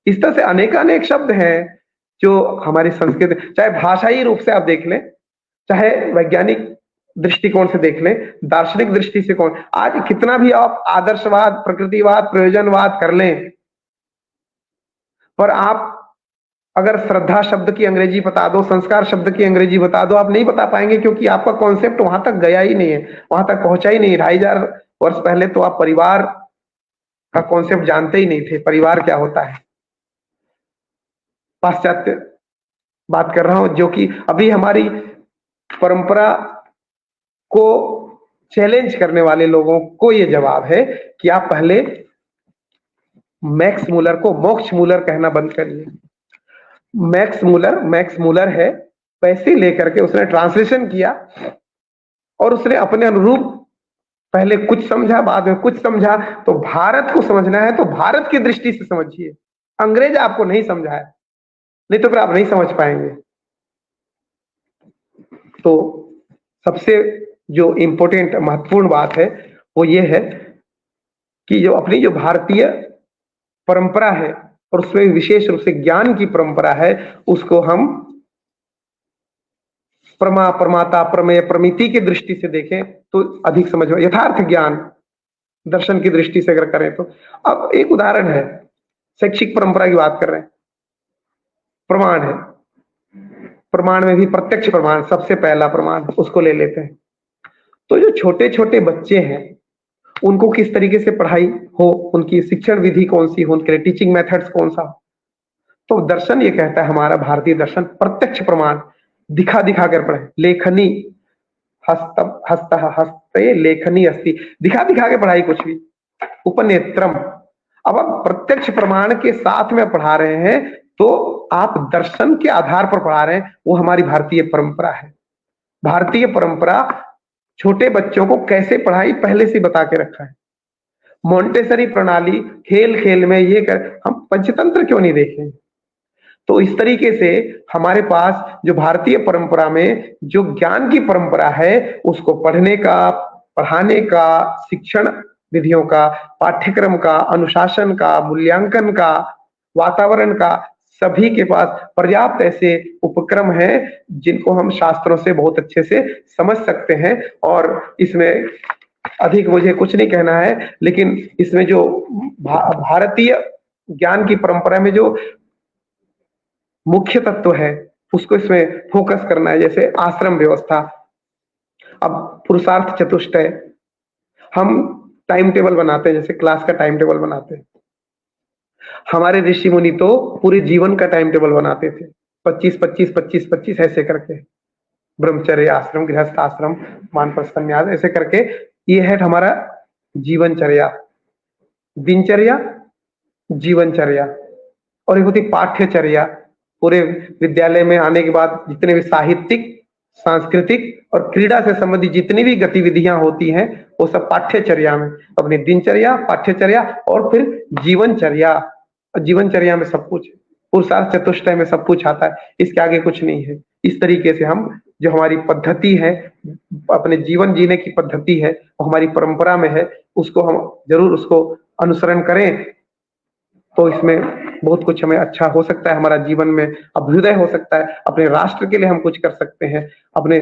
इस तरह से अनेकानेक शब्द हैं जो हमारी संस्कृति, चाहे भाषाई रूप से आप देख लें, चाहे वैज्ञानिक दृष्टिकोण से देख लें, दार्शनिक दृष्टि से कौन, आज कितना भी आप आदर्शवाद, प्रकृतिवाद, प्रयोजनवाद कर लें, पर आप अगर श्रद्धा शब्द की अंग्रेजी बता दो, संस्कार शब्द की अंग्रेजी बता दो, आप नहीं बता पाएंगे, क्योंकि आपका कॉन्सेप्ट वहां तक गया ही नहीं है, वहां तक पहुंचा ही नहीं। 2500 वर्ष पहले तो आप परिवार का कॉन्सेप्ट जानते ही नहीं थे, परिवार क्या होता है। पाश्चात्य बात कर रहा हूं, जो कि अभी हमारी परंपरा को चैलेंज करने वाले लोगों को ये जवाब है कि आप पहले मैक्स मूलर को मोक्ष मूलर कहना बंद करिए। मैक्स मूलर है, पैसे लेकर के उसने ट्रांसलेशन किया और उसने अपने अनुरूप पहले कुछ समझा, बाद में कुछ समझा। तो भारत को समझना है तो भारत की दृष्टि से समझिए, अंग्रेज आपको नहीं समझाया, नहीं तो फिर आप नहीं समझ पाएंगे। तो सबसे जो इंपॉर्टेंट महत्वपूर्ण बात है वो ये है कि जो अपनी जो भारतीय परंपरा है और उसमें विशेष रूप से ज्ञान की परंपरा है, उसको हम प्रमाता, प्रमेय, प्रमिति की दृष्टि से देखें तो अधिक समझ में, यथार्थ ज्ञान दर्शन की दृष्टि से अगर करें तो। अब एक उदाहरण है, शैक्षिक परंपरा की बात कर रहे हैं, प्रमाण है, प्रमाण में भी प्रत्यक्ष प्रमाण सबसे पहला प्रमाण, उसको ले लेते हैं। तो जो छोटे छोटे बच्चे हैं उनको किस तरीके से पढ़ाई हो, उनकी शिक्षण विधि कौन सी हो, उनके टीचिंग मेथड्स कौन सा हो, तो दर्शन ये कहता है, हमारा भारतीय दर्शन प्रत्यक्ष प्रमाण, दिखा दिखा कर पढ़े। लेखनी हस्ते लेखनी अस्ति, दिखा दिखा के पढ़ाई कुछ भी। उपनेत्रम, अब आप प्रत्यक्ष प्रमाण के साथ में पढ़ा रहे हैं तो आप दर्शन के आधार पर पढ़ा रहे हैं, वो हमारी भारतीय परंपरा है। भारतीय परंपरा छोटे बच्चों को कैसे पढ़ाई पहले से बता के रखा है। मोंटेसरी प्रणाली, खेल खेल में ये कर, हम पंचतंत्र क्यों नहीं देखें। तो इस तरीके से हमारे पास जो भारतीय परंपरा में जो ज्ञान की परंपरा है, उसको पढ़ने का, पढ़ाने का, शिक्षण विधियों का, पाठ्यक्रम का, अनुशासन का, मूल्यांकन का, वातावरण का, सभी के पास पर्याप्त ऐसे उपक्रम हैं जिनको हम शास्त्रों से बहुत अच्छे से समझ सकते हैं। और इसमें अधिक मुझे कुछ नहीं कहना है, लेकिन इसमें जो भारतीय ज्ञान की परंपरा में जो मुख्य तत्व है उसको इसमें फोकस करना है। जैसे आश्रम व्यवस्था, अब पुरुषार्थ चतुष्टय, हम टाइम टेबल बनाते हैं, जैसे क्लास का टाइम टेबल बनाते हैं। हमारे ऋषि मुनि तो पूरे जीवन का टाइम टेबल बनाते थे, 25-25-25-25 ऐसे करके, ब्रह्मचर्य आश्रम, गृहस्थ आश्रम, वानप्रस्थ संन्यास, ऐसे करके ये है हमारा जीवनचर्या, दिनचर्या, जीवनचर्या। और एक होती पाठ्यचर्या, पूरे विद्यालय में आने के बाद जितने भी साहित्यिक, सांस्कृतिक और क्रीड़ा से संबंधित जितनी भी गतिविधियां होती हैं वो सब पाठ्यचर्या में, अपनी दिनचर्या, पाठ्यचर्या और फिर जीवनचर्या। जीवनचर्या में सब कुछ, पुरुषार्थ चतुष्टय में सब कुछ आता है, इसके आगे कुछ नहीं है। इस तरीके से हम जो हमारी पद्धति है, अपने जीवन जीने की पद्धति है, वो हमारी परंपरा में है, उसको हम जरूर उसको अनुसरण करें तो इसमें बहुत कुछ हमें अच्छा हो सकता है, हमारा जीवन में अभ्युदय हो सकता है, अपने राष्ट्र के लिए हम कुछ कर सकते हैं, अपने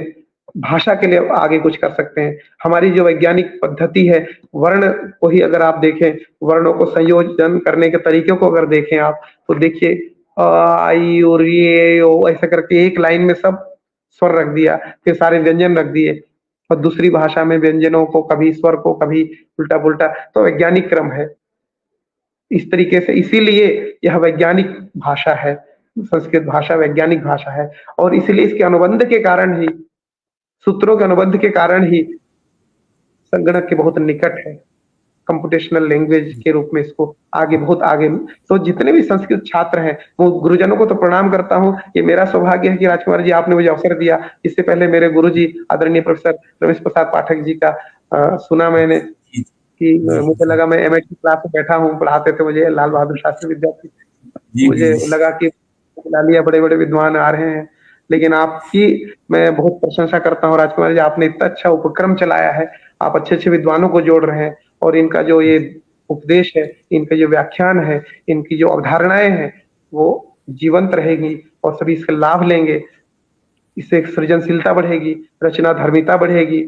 भाषा के लिए आगे कुछ कर सकते हैं। हमारी जो वैज्ञानिक पद्धति है, वर्ण को ही अगर आप देखें, वर्णों को संयोजन करने के तरीके को अगर देखें आप, तो देखिए आई और ये ओ ऐसा करके एक लाइन में सब स्वर रख दिया, फिर सारे व्यंजन रख दिए और दूसरी भाषा में व्यंजनों को कभी स्वर को कभी उल्टा-पुल्टा, तो वैज्ञानिक क्रम है। इस तरीके से इसीलिए यह वैज्ञानिक भाषा है, संस्कृत भाषा वैज्ञानिक भाषा है और इसीलिए इसके अनुबंध के कारण ही, सूत्रों के अनुबंध के कारण ही संगणक के बहुत निकट है, कंप्यूटेशनल लैंग्वेज के रूप में इसको आगे बहुत आगे। तो जितने भी संस्कृत छात्र हैं, वो गुरुजनों को तो प्रणाम करता हूँ। ये मेरा सौभाग्य है कि राजकुमार जी आपने मुझे अवसर दिया। इससे पहले मेरे गुरुजी आदरणीय प्रोफेसर रमेश प्रसाद पाठक जी का सुना मैंने कि मुझे लगा मैं एमएड की क्लास में बैठा हूँ, पढ़ाते थे मुझे लाल बहादुर शास्त्री विद्यार्थी। मुझे लगा कि बुला लिया, बड़े-बड़े विद्वान आ रहे हैं, लेकिन आपकी मैं बहुत प्रशंसा करता हूँ राजकुमार जी, आपने इतना अच्छा उपक्रम चलाया है। आप अच्छे-अच्छे विद्वानों को जोड़ रहे हैं और इनका जो ये उपदेश है, इनका जो व्याख्यान है, इनकी जो अवधारणाएं हैं, वो जीवंत रहेगी और सभी इसका लाभ लेंगे। इससे एक सृजनशीलता बढ़ेगी, रचना धर्मिता बढ़ेगी।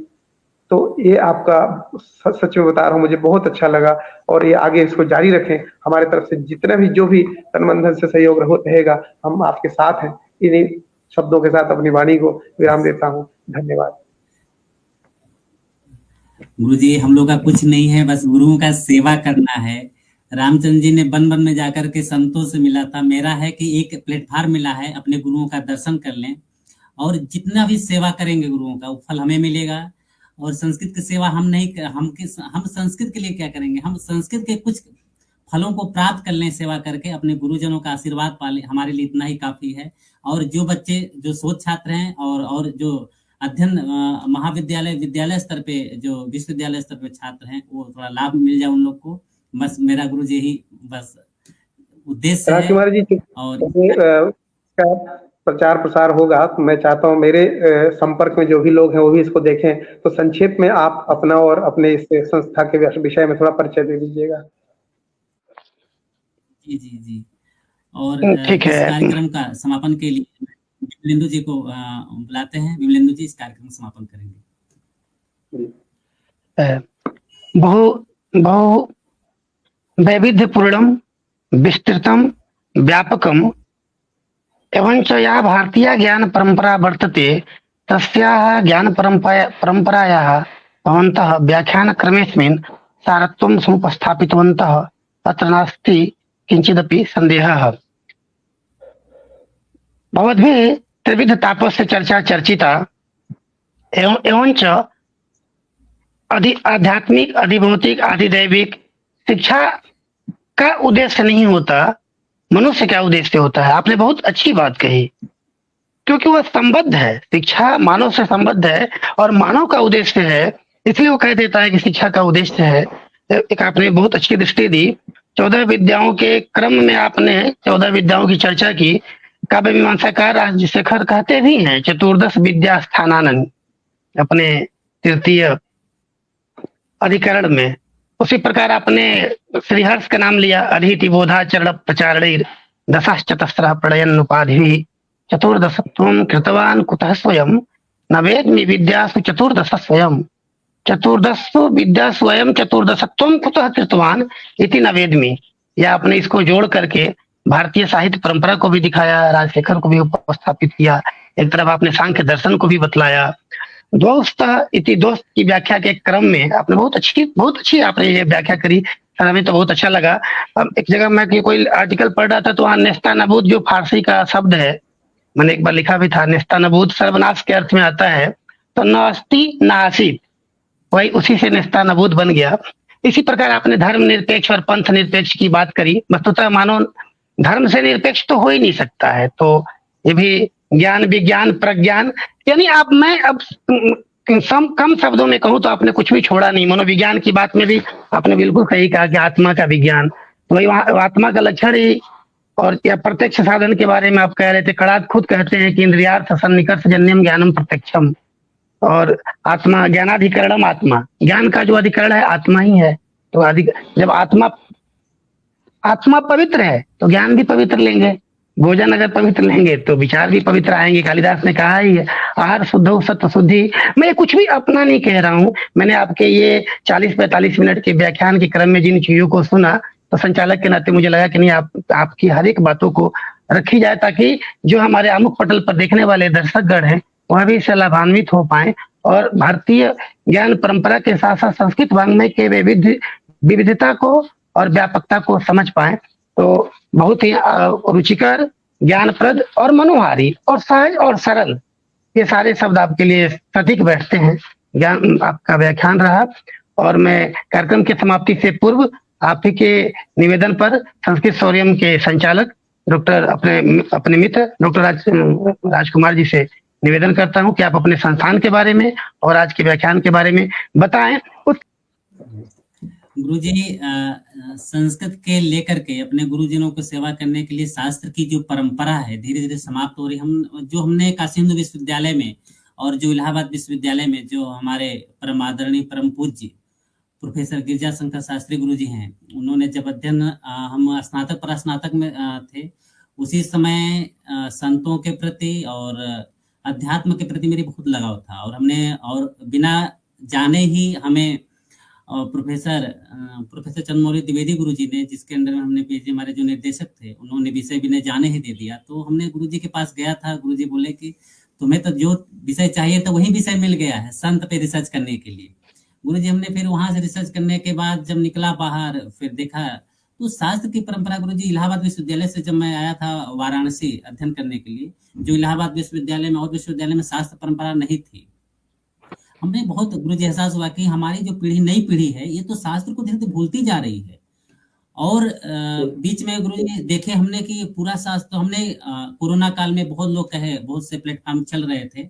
तो ये आपका सच में बता रहा हूँ, मुझे बहुत अच्छा लगा और ये आगे इसको जारी रखें। हमारे तरफ से जितना भी जो भी तन मन धन से सहयोग रहेगा, हम आपके साथ हैं। इन्हीं शब्दों के साथ अपनी वाणी को विराम देता हूँ। धन्यवाद। गुरु जी, हम लोग का कुछ नहीं है, बस गुरुओं का सेवा करना है। रामचंद्र जी ने वन वन में जाकर के संतों से मिला था। मेरा है कि एक प्लेटफार्म मिला है, अपने गुरुओं का दर्शन कर लें और जितना भी सेवा करेंगे गुरुओं का, वो फल हमें मिलेगा। और संस्कृत की सेवा हम नहीं कर, हम संस्कृत के लिए क्या करेंगे? हम संस्कृत के कुछ फलों को प्राप्त कर लें सेवा करके, अपने गुरुजनों का आशीर्वाद पा लें, हमारे लिए इतना ही काफी है। और जो बच्चे जो शोध छात्र हैं और जो अध्ययन महाविद्यालय विद्यालय स्तर पे, जो विश्वविद्यालय स्तर पे छात्र हैं, वो थोड़ा लाभ मिल जाए उन लोग को। बस मेरा गुरु जी ही बस उद्देश्य है। राजकुमार जी, और प्रचार प्रसार होगा तो मैं चाहता हूँ मेरे संपर्क में जो भी लोग हैं वो भी इसको देखें। तो संक्षेप में आप अपना और अपने इस संस्था के विषय में थोड़ा परिचय दे दीजिएगा। जी जी जी। और ठीक है। इस कार्यक्रम का समापन के लिए विमलेंदु जी को बुलाते हैं। विमलेंदु जी इस कार्यक्रम का समापन करेंगे। बहु वैविध्यपूर्णम विस्तृतम व्यापकम एवं च या भारतीय ज्ञान परंपरा वर्तते तस्याः ज्ञान परंपरायाः भवन्तः व्याख्यान क्रमेस्मिन् सारत्वं समुपस्थापितवन्तः, अत्र नास्ति किंचिदपि संदेहः। भवद्भिः त्रिविध तापस्य चर्चा चर्चिता एवं च आध्यात्मिक, अधिभौतिक, अधिदैविक शिक्षा का उद्देश्य नहीं होता, मनुष्य क्या उद्देश्य होता है। आपने बहुत अच्छी बात कही, क्योंकि वह संबद्ध है, शिक्षा मानव से संबद्ध है और मानव का उद्देश्य है, इसलिए वो कह देता है कि शिक्षा का उद्देश्य है। एक आपने बहुत अच्छी दृष्टि दी। 14 विद्याओं के क्रम में आपने 14 विद्याओं की चर्चा की। काव्य मीमांसाकार राजशेखर कहते भी हैं चतुर्दश विद्या स्थानानन अपने तृतीय अधिकरण में। उसी प्रकार आपने श्रीहर्ष का नाम लिया, अधिति बोधाचरण प्रचारणैर दशश्चतस्रः प्रणयन उपाधि चतुर्दशत्वं कृतवान कुतः स्वयं न वेद्मि विद्यासु चतुर्दश स्वयं, चतुर्दशो विद्या स्वयं चतुर्दशत्वं कुतः कृतवान इति न वेद्मि। या आपने इसको जोड़ करके भारतीय साहित्य परंपरा को भी दिखाया, राजशेखर को भी उपस्थापित किया। एक तरफ आपने सांख्य दर्शन को भी बतलाया। दोस्त इति दोस्त की व्याख्या के क्रम में आपने बहुत अच्छी आपने ये व्याख्या करी। सर हमें तो बहुत अच्छा लगा। अब एक जगह मैं कोई आर्टिकल पढ़ रहा था तो वहाँ नेस्तानाबूद जो फारसी का शब्द है, मैंने एक बार लिखा भी था, नेस्तानाबूद सर्वनाश के अर्थ में आता है। तो न अस्ति न आसित, वही उसी से नेस्तानाबूद बन गया। इसी प्रकार आपने धर्म निरपेक्ष और पंथ निरपेक्ष की बात करी। वस्तुतः मानव धर्म से निरपेक्ष तो हो ही नहीं सकता है। तो ये भी ज्ञान, विज्ञान, प्रज्ञान, यानी मैं अब कम शब्दों में कहूँ तो आपने कुछ भी छोड़ा नहीं। मनोविज्ञान की बात में भी आपने बिल्कुल सही कहा कि आत्मा का विज्ञान, वही आत्मा का लक्षण ही। और या प्रत्यक्ष साधन के बारे में आप कह रहे थे, कड़ात खुद कहते हैं कि इंद्रियार्थ सन्निकर्ष जन्यम ज्ञानम प्रत्यक्षम। और आत्मा ज्ञानाधिकरणम, आत्मा ज्ञान का जो अधिकरण है आत्मा ही है। तो जब आत्मा पवित्र है तो ज्ञान भी पवित्र लेंगे, भोजन अगर पवित्र लेंगे तो विचार भी पवित्र आएंगे। कालिदास ने कहा ही है, आहार शुद्ध सत्व शुद्धि। मैं कुछ भी अपना नहीं कह रहा हूँ। मैंने आपके ये 40-45 मिनट के व्याख्यान के क्रम में जिन चीजों को सुना तो संचालक के नाते मुझे लगा कि नहीं, आपकी हर एक बातों को रखी जाए, ताकि जो हमारे आमुख पटल पर देखने वाले दर्शकगण हैं वह भी इससे लाभान्वित हो पाए और भारतीय ज्ञान परंपरा के साथ साथ संस्कृत वाङ्मय के विविधता को और व्यापकता को समझ पाए। तो बहुत ही रुचिकर, ज्ञानप्रद और मनोहारी और सहज और सरल, ये सारे शब्द आपके लिए सटीक बैठते हैं। ज्ञान आपका व्याख्यान रहा और मैं कार्यक्रम की समाप्ति से पूर्व आप ही के निवेदन पर संस्कृत शौर्यम के संचालक डॉक्टर अपने मित्र डॉक्टर राजकुमार जी से निवेदन करता हूं कि आप अपने संस्थान के बारे में और आज के व्याख्यान के बारे में बताएं। गुरुजी, संस्कृत के लेकर के अपने गुरुजनों को सेवा करने के लिए शास्त्र की जो परंपरा है धीरे धीरे समाप्त हो रही। हमने काशी हिंदू विश्वविद्यालय में और जो इलाहाबाद विश्वविद्यालय में जो हमारे परम आदरणीय परम पूज्य प्रोफेसर गिरिजा शंकर शास्त्री गुरुजी हैं, उन्होंने जब अध्ययन हम स्नातक परास्नातक में थे, उसी समय संतों के प्रति और अध्यात्म के प्रति मेरी बहुत लगाव था और बिना जाने ही हमें प्रोफेसर चंद्रमौली द्विवेदी गुरुजी ने, जिसके अंदर में हमने पीएचडी, हमारे जो निर्देशक थे, उन्होंने विषय बिना जाने ही दे दिया। तो हमने गुरुजी के पास गया था, गुरुजी बोले कि तुम्हें तो जो विषय चाहिए तो वही विषय मिल गया है संत पे रिसर्च करने के लिए। गुरुजी, हमने फिर वहां से रिसर्च करने के बाद जब निकला बाहर, फिर देखा तो शास्त्र की परंपरा। गुरुजी, इलाहाबाद विश्वविद्यालय से जब मैं आया था वाराणसी अध्ययन करने के लिए, जो इलाहाबाद विश्वविद्यालय में और विश्वविद्यालय में शास्त्र परंपरा नहीं थी, हमने बहुत गुरुजी एहसास हुआ कि हमारी जो पीढ़ी, नई पीढ़ी है, ये तो शास्त्र को धीरे धीरे भूलती जा रही है। और बीच में गुरुजी देखे हमने कि पूरा शास्त्र, हमने कोरोना काल में बहुत लोग कहे, बहुत से प्लेटफॉर्म चल रहे थे,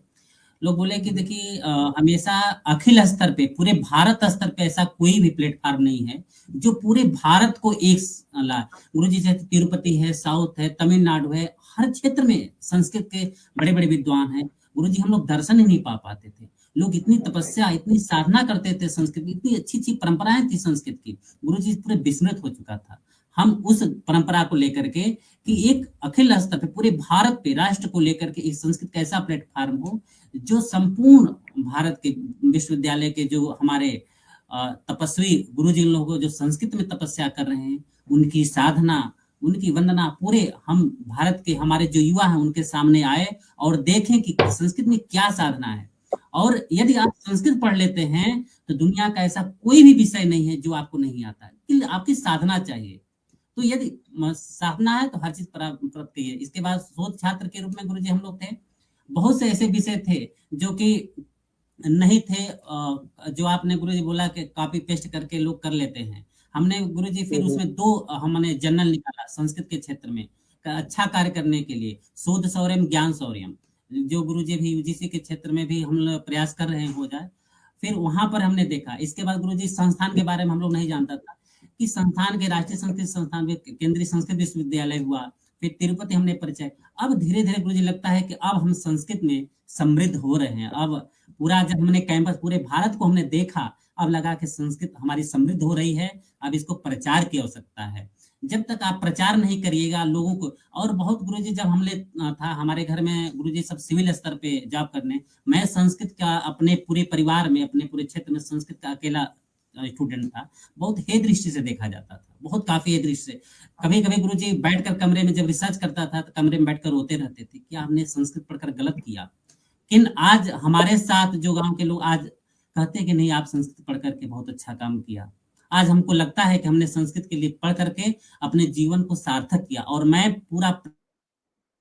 लोग बोले कि देखिए हमेशा अखिल स्तर पे, पूरे भारत स्तर पे ऐसा कोई भी प्लेटफॉर्म नहीं है जो पूरे भारत को एक गुरुजी, जैसे तिरुपति है, साउथ है, तमिलनाडु है, हर क्षेत्र में संस्कृत के बड़े बड़े विद्वान हैं। गुरुजी, हम लोग दर्शन ही नहीं पा पाते थे। लोग इतनी तपस्या, इतनी साधना करते थे संस्कृत की, इतनी अच्छी अच्छी परंपराएं थी संस्कृत की। गुरुजी पूरे विस्मृत हो चुका था। हम उस परंपरा को लेकर के कि एक अखिल स्तर पे, पूरे भारत पे, राष्ट्र को लेकर के एक संस्कृत का ऐसा प्लेटफॉर्म हो जो संपूर्ण भारत के विश्वविद्यालय के जो हमारे तपस्वी गुरुजी लोग जो संस्कृत में तपस्या कर रहे हैं, उनकी साधना, उनकी वंदना पूरे हम भारत के हमारे जो युवा हैं उनके सामने आए और देखें कि संस्कृत में क्या साधना है। और यदि आप संस्कृत पढ़ लेते हैं तो दुनिया का ऐसा कोई भी विषय नहीं है जो आपको नहीं आता है, आपकी साधना चाहिए। तो यदि साधना है तो हर चीज प्राप्त है। इसके बाद शोध छात्र के रूप में गुरुजी हम लोग थे, बहुत से ऐसे विषय थे जो कि नहीं थे, जो आपने गुरुजी बोला कि कॉपी पेस्ट करके लोग कर लेते हैं। हमने गुरुजी फिर उसमें हमने जर्नल निकाला संस्कृत के क्षेत्र में अच्छा कार्य करने के लिए, शोध शौर्यम, ज्ञान शौर्यम, जो गुरुजी भी यूजीसी के क्षेत्र में भी हम लोग प्रयास कर रहे हैं हो जाए। फिर वहां पर हमने देखा। इसके बाद गुरुजी संस्थान के बारे में हम लोग नहीं जानता था कि संस्थान के राष्ट्रीय संस्कृत संस्थान में केंद्रीय संस्कृत विश्वविद्यालय हुआ, फिर तिरुपति हमने परिचय। अब धीरे धीरे गुरुजी लगता है कि अब हम संस्कृत में समृद्ध हो रहे हैं। अब पूरा जब हमने कैंपस पूरे भारत को हमने देखा, अब लगा कि संस्कृत हमारी समृद्ध हो रही है, अब इसको प्रचार की आवश्यकता है। जब तक आप प्रचार नहीं करिएगा लोगों को, और बहुत गुरुजी जब हमने था हमारे घर में गुरुजी सब सिविल स्तर पे जॉब करने, मैं संस्कृत का अपने पूरे परिवार में, अपने पूरे क्षेत्र में संस्कृत का अकेला स्टूडेंट था। बहुत हे दृष्टि से देखा जाता था, बहुत काफी हे दृष्टि से। कभी कभी गुरुजी बैठकर कमरे में जब रिसर्च करता था तो कमरे में बैठकर रोते रहते थे कि हमने संस्कृत पढ़कर गलत किया। लेकिन आज हमारे साथ जो गांव के लोग आज कहते हैं कि नहीं, आप संस्कृत पढ़ करके बहुत अच्छा काम किया। आज हमको लगता है कि हमने संस्कृत के लिए पढ़ करके अपने जीवन को सार्थक किया। और मैं पूरा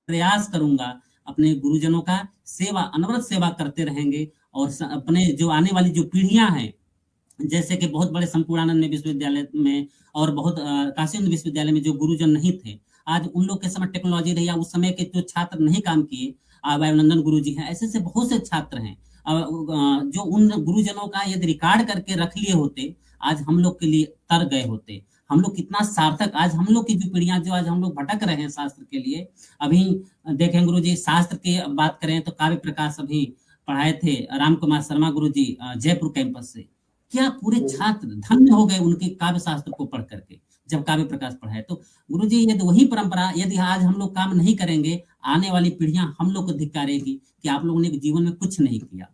प्रयास करूंगा अपने गुरुजनों का सेवा, अनवरत सेवा करते रहेंगे। और अपने जो आने वाली जो पीढ़ियां हैं, जैसे कि बहुत बड़े संपूर्णानंद विश्वविद्यालय में और बहुत काशी हिंदू विश्वविद्यालय में जो गुरुजन नहीं थे, आज उन लोग के समय टेक्नोलॉजी रही, उस समय के जो छात्र नहीं काम किए, वायुनंदन गुरुजी हैं, ऐसे बहुत से छात्र हैं जो उन गुरुजनों का यदि रिकॉर्ड करके रख लिए होते, आज हम लोग के लिए तर गए होते। हम लोग कितना सार्थक, आज हम लोग की जो पीढ़ियां जो आज हम लोग भटक रहे हैं शास्त्र के लिए। अभी देखें गुरुजी, शास्त्र की बात करें तो काव्य प्रकाश अभी पढ़ाए थे राम कुमार शर्मा गुरुजी जयपुर कैंपस से, क्या पूरे छात्र धन्य हो गए उनके काव्य शास्त्र को पढ़ करके जब काव्य प्रकाश पढ़ाए। तो गुरुजी यदि वही परंपरा यदि आज हम लोग काम नहीं करेंगे, आने वाली पीढ़ियां हम लोग को धिक्कारेगी कि आप लोगों ने जीवन में कुछ नहीं किया,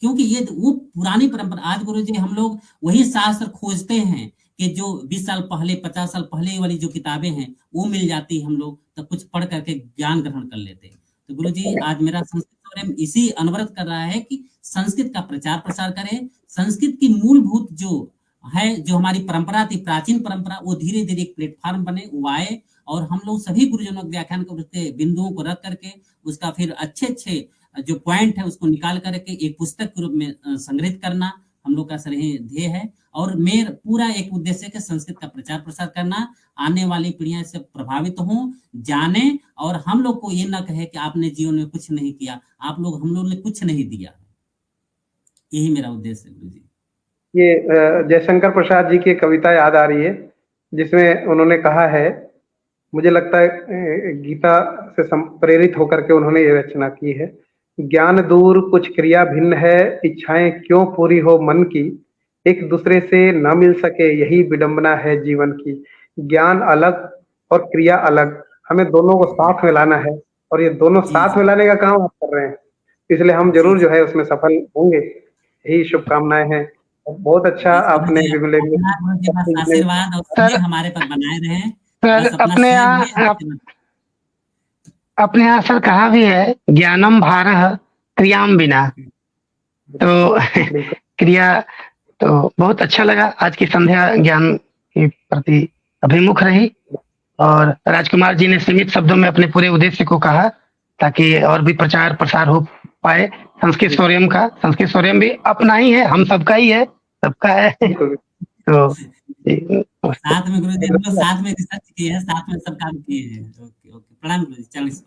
क्योंकि ये वो पुरानी परंपरा। आज गुरुजी हम लोग वही शास्त्र खोजते हैं कि जो 20 साल पहले 50 साल पहले वाली जो किताबें हैं वो मिल जाती हम लोग तो कुछ पढ़ करके ज्ञान ग्रहण कर लेते। तो गुरुजी आज मेरा संस्कृत फोरम इसी अनवरत कर रहा है कि संस्कृत का प्रचार प्रसार करें, संस्कृत की मूलभूत जो है, जो हमारी परंपरा थी, प्राचीन परंपरा, वो धीरे धीरे एक प्लेटफॉर्म बने, वो आए और हम लोग सभी गुरुजनों के व्याख्यान को उसके बिंदुओं को रख करके उसका फिर अच्छे जो पॉइंट है उसको निकाल करके एक पुस्तक के रूप में संग्रहित करना हम लोग का ध्येय है। और मेरा पूरा एक उद्देश्य है कि संस्कृत का प्रचार प्रसार करना, आने वाली पीढ़ियां इससे प्रभावित हों, जाने और हम लोग को ये ना कहे कि आपने जीवन में कुछ नहीं किया, हम लोग ने कुछ नहीं दिया। यही मेरा उद्देश्य है गुरुजी। ये जयशंकर प्रसाद जी की कविता याद आ रही है जिसमें उन्होंने कहा है, मुझे लगता है गीता से प्रेरित होकर के उन्होंने ये रचना की है, ज्ञान दूर कुछ क्रिया भिन्न है, इच्छाएं क्यों पूरी हो मन की, एक दूसरे से न मिल सके यही विडंबना है जीवन की। ज्ञान अलग और क्रिया अलग, हमें दोनों को साथ में लाना है और ये दोनों साथ में लाने का काम आप कर रहे हैं, इसलिए हम जरूर जो है उसमें सफल होंगे, यही शुभकामनाएं हैं। बहुत अच्छा आपने आशीर्वाद और हमारे पर बनाए रहे। सर अपने यहाँ सर कहा भी है ज्ञानम भारः क्रियाम बिना, तो क्रिया तो बहुत अच्छा लगा। आज की संध्या ज्ञान के प्रति अभिमुख रही और राजकुमार जी ने सीमित शब्दों में अपने पूरे उद्देश्य को कहा ताकि और भी प्रचार प्रसार हो पाए संस्कृत फोरम का। संस्कृत फोरम भी अपना ही है, हम सबका ही है, सबका है। तो साथ में गुरुजी हम लोग साथ में रिसर्च किए हैं, साथ में सब काम किए हैं। ओके प्रणाम गुरुजी। 40